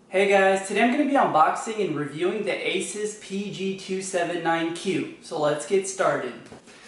Hey guys, today I'm going to be unboxing and reviewing the Asus PG279Q. So let's get started.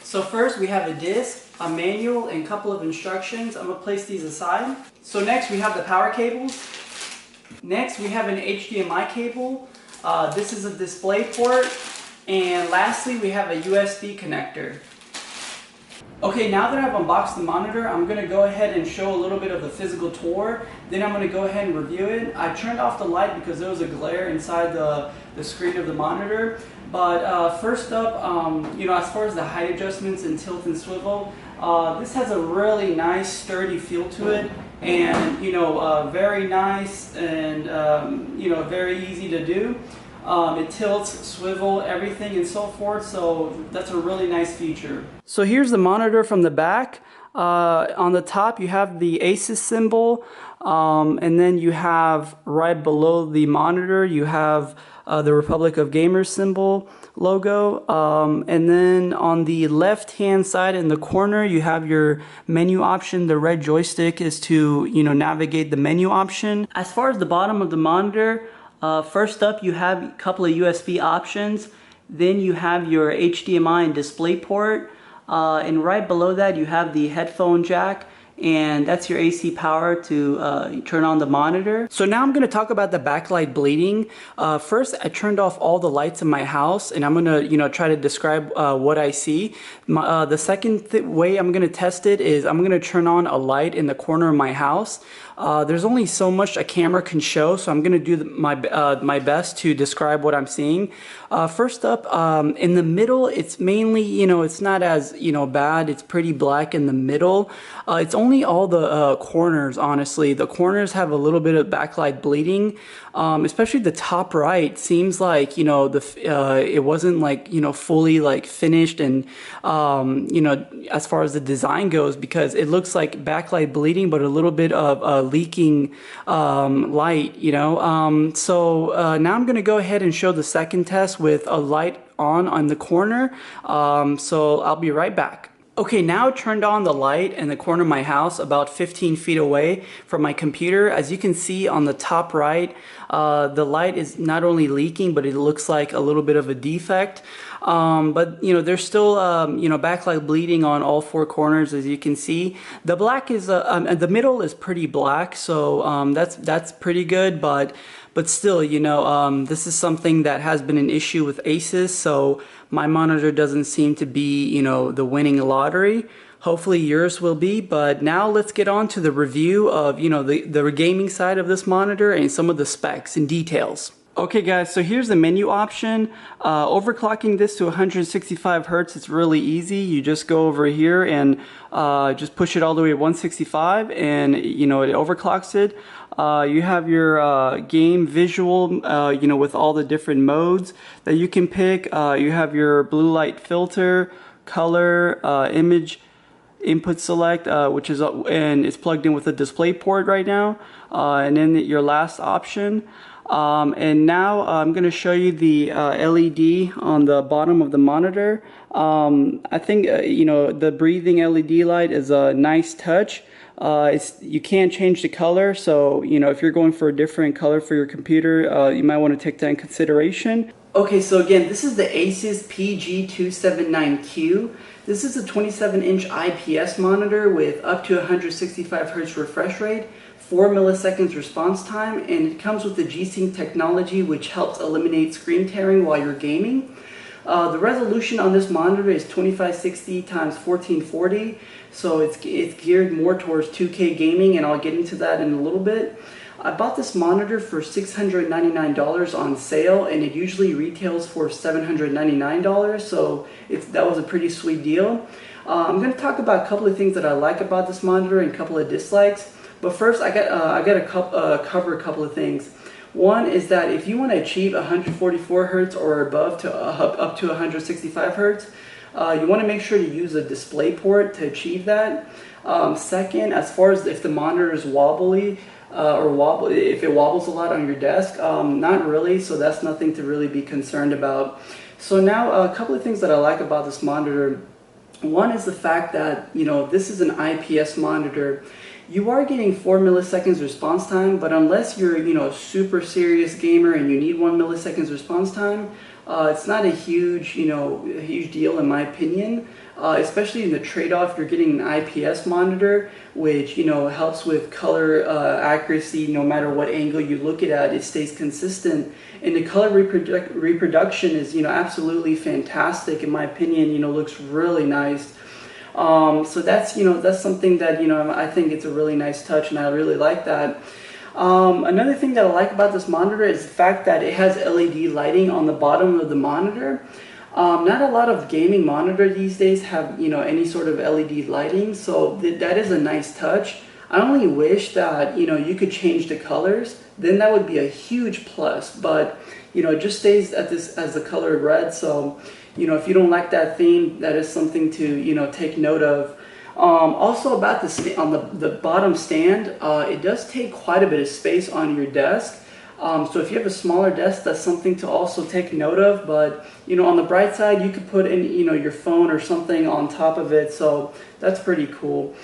So first we have a disc, a manual, and a couple of instructions. I'm going to place these aside. So next we have the power cables. Next we have an HDMI cable. This is a display port. And lastly we have a USB connector. Okay, now that I've unboxed the monitor, I'm going to go ahead and show a little bit of the physical tour. Then I'm going to go ahead and review it. I turned off the light because there was a glare inside the screen of the monitor. But first up, as far as the height adjustments and tilt and swivel, this has a really nice sturdy feel to it. And, very nice and, very easy to do. It tilts, swivel, everything and so forth, so that's a really nice feature. So here's the monitor from the back. On the top you have the Asus symbol, and then you have right below the monitor you have the Republic of Gamers symbol logo, and then on the left hand side in the corner you have your menu option. The red joystick is to navigate the menu option. As far as the bottom of the monitor, first up you have a couple of USB options, then you have your HDMI and display port, and right below that you have the headphone jack, and that's your AC power to turn on the monitor. So now I'm going to talk about the backlight bleeding. First, I turned off all the lights in my house, and I'm going to try to describe what I see. The second way I'm going to test it is I'm going to turn on a light in the corner of my house. There's only so much a camera can show, so I'm going to do my best to describe what I'm seeing. First up, in the middle, it's mainly, it's not as, bad. It's pretty black in the middle. It's only all the corners, honestly. The corners have a little bit of backlight bleeding, especially the top right. Seems like, it wasn't like, fully finished and, as far as the design goes, because it looks like backlight bleeding, but a little bit of leaking light, so now I'm going to go ahead and show the second test with a light on the corner, so I'll be right back. Okay, now I turned on the light in the corner of my house about 15 feet away from my computer. As you can see on the top right, the light is not only leaking, but it looks like a little bit of a defect. But there's still backlight bleeding on all four corners, as you can see. The black is the middle is pretty black, so that's pretty good. But still, this is something that has been an issue with Asus, so my monitor doesn't seem to be, the winning lottery. Hopefully yours will be. But now let's get on to the review of, the gaming side of this monitor and some of the specs and details. Okay guys, so here's the menu option. Overclocking this to 165 Hertz, it's really easy. You just go over here and just push it all the way at 165 and it overclocks it. You have your game visual, with all the different modes that you can pick. You have your blue light filter, color, image input select, which is and it's plugged in with a display port right now, and then your last option. And now I'm going to show you the LED on the bottom of the monitor. I think the breathing LED light is a nice touch. You can't change the color, so if you're going for a different color for your computer, you might want to take that in consideration. Okay, so again, this is the Asus PG279Q. This is a 27-inch IPS monitor with up to 165 Hz refresh rate, 4 milliseconds response time, and it comes with the G-Sync technology, which helps eliminate screen tearing while you're gaming. The resolution on this monitor is 2560 x 1440, so it's geared more towards 2K gaming, and I'll get into that in a little bit. I bought this monitor for $699 on sale, and it usually retails for $799, so that was a pretty sweet deal. I'm going to talk about a couple of things that I like about this monitor and a couple of dislikes. But first, I got to cover a couple of things. One is that if you want to achieve 144 Hz or above to up to 165 Hz, you want to make sure to use a display port to achieve that. Second, as far as if the monitor is wobbly, if it wobbles a lot on your desk, not really, so that's nothing to really be concerned about. So now a couple of things that I like about this monitor. One is the fact that this is an IPS monitor, you are getting 4 milliseconds response time, but unless you're, a super serious gamer and you need 1 milliseconds response time, it's not a huge, a huge deal in my opinion. Especially in the trade-off, you're getting an IPS monitor, which helps with color accuracy. No matter what angle you look at, it stays consistent, and the color reproduction is absolutely fantastic in my opinion. Looks really nice. So that's that's something that I think it's a really nice touch, and I really like that. Another thing that I like about this monitor is the fact that it has LED lighting on the bottom of the monitor. Not a lot of gaming monitors these days have any sort of LED lighting, so that is a nice touch. I only wish that you could change the colors, then that would be a huge plus, but it just stays at this as the color red. So if you don't like that theme, that is something to take note of. Also about on the bottom stand, it does take quite a bit of space on your desk. So if you have a smaller desk, that's something to also take note of. But on the bright side, you could put in your phone or something on top of it, so that's pretty cool.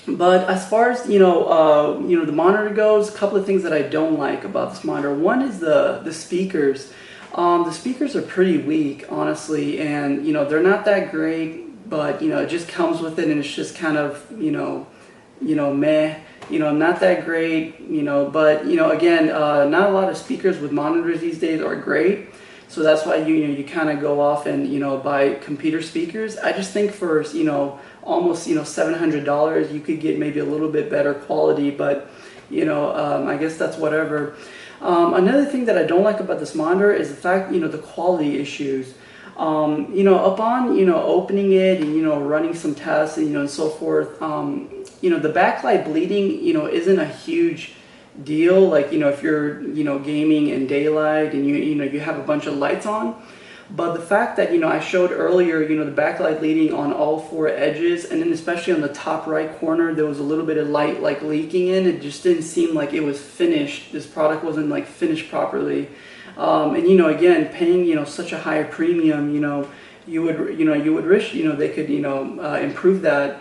But as far as the monitor goes, a couple of things that I don't like about this monitor. One is the speakers. The speakers are pretty weak, honestly, and they're not that great. But it just comes with it, and it's just kind of meh. Not that great. But again, not a lot of speakers with monitors these days are great. So that's why you kind of go off and buy computer speakers. I just think for almost $700 you could get maybe a little bit better quality, but I guess that's whatever. Another thing that I don't like about this monitor is the fact the quality issues. Upon opening it and running some tests and so forth, the backlight bleeding isn't a huge deal. Like if you're gaming in daylight and you have a bunch of lights on. But the fact that I showed earlier the backlight bleeding on all 4 edges, and then especially on the top right corner there was a little bit of light like leaking in. It just didn't seem like it was finished. This product wasn't like finished properly. And again, paying such a high premium, you would wish they could improve that.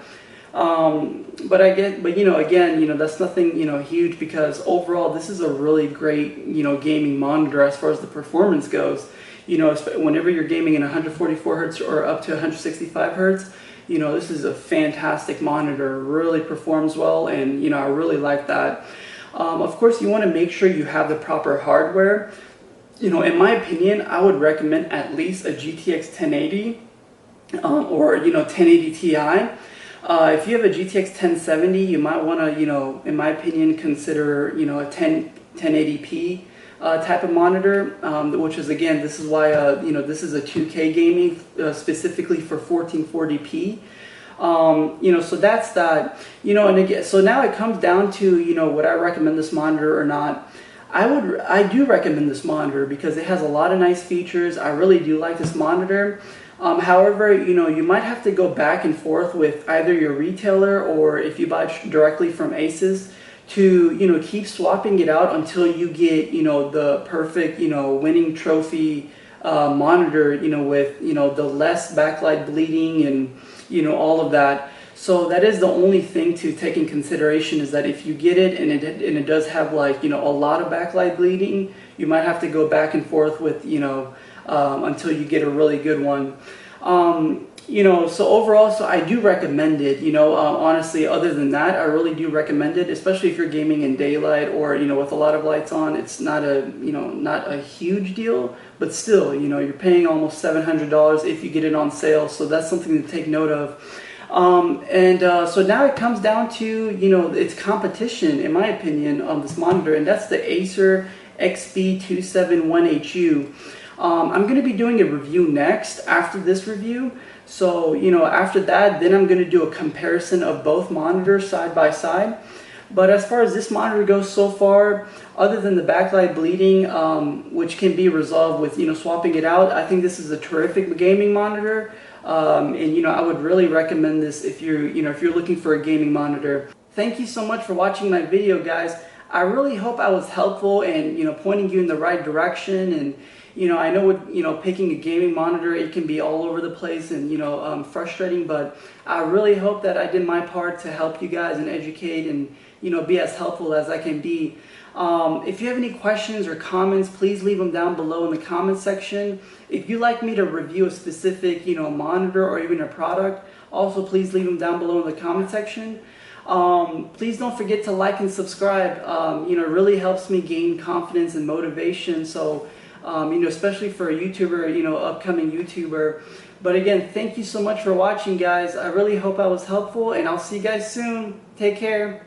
But again, that's nothing huge, because overall this is a really great gaming monitor as far as the performance goes. Whenever you're gaming in 144 hertz or up to 165 hertz, this is a fantastic monitor. Really performs well, and I really like that. Of course, you want to make sure you have the proper hardware. In my opinion, I would recommend at least a GTX 1080 or 1080 Ti. If you have a GTX 1070, you might want to, in my opinion, consider a 1080p type of monitor, which is, again, this is why this is a 2K gaming specifically for 1440p. So that's that. And again, so now it comes down to would I recommend this monitor or not? I do recommend this monitor because it has a lot of nice features. I really do like this monitor. However, you might have to go back and forth with either your retailer, or if you buy directly from Asus, to keep swapping it out until you get the perfect winning trophy monitor with the less backlight bleeding and all of that. So that is the only thing to take in consideration, is that if you get it and it does have like a lot of backlight bleeding, you might have to go back and forth with until you get a really good one. So overall, so I do recommend it. Honestly, other than that, I really do recommend it, especially if you're gaming in daylight or with a lot of lights on. It's not a not a huge deal, but still, you're paying almost $700 if you get it on sale. So that's something to take note of. So now it comes down to its competition, in my opinion, on this monitor, and that's the Acer XB271Q. I'm going to be doing a review next after this review. So after that, then I'm going to do a comparison of both monitors side by side. But as far as this monitor goes so far, other than the backlight bleeding, which can be resolved with swapping it out, I think this is a terrific gaming monitor. And I would really recommend this if you're if you're looking for a gaming monitor. Thank you so much for watching my video, guys. I really hope I was helpful and, pointing you in the right direction. And, I know with, picking a gaming monitor, it can be all over the place and, frustrating, but I really hope that I did my part to help you guys and educate and, be as helpful as I can be. If you have any questions or comments, please leave them down below in the comment section. If you'd like me to review a specific, monitor or even a product, also please leave them down below in the comment section. Please don't forget to like and subscribe. It really helps me gain confidence and motivation. So, especially for a YouTuber, upcoming YouTuber. But again, thank you so much for watching, guys. I really hope I was helpful, and I'll see you guys soon. Take care.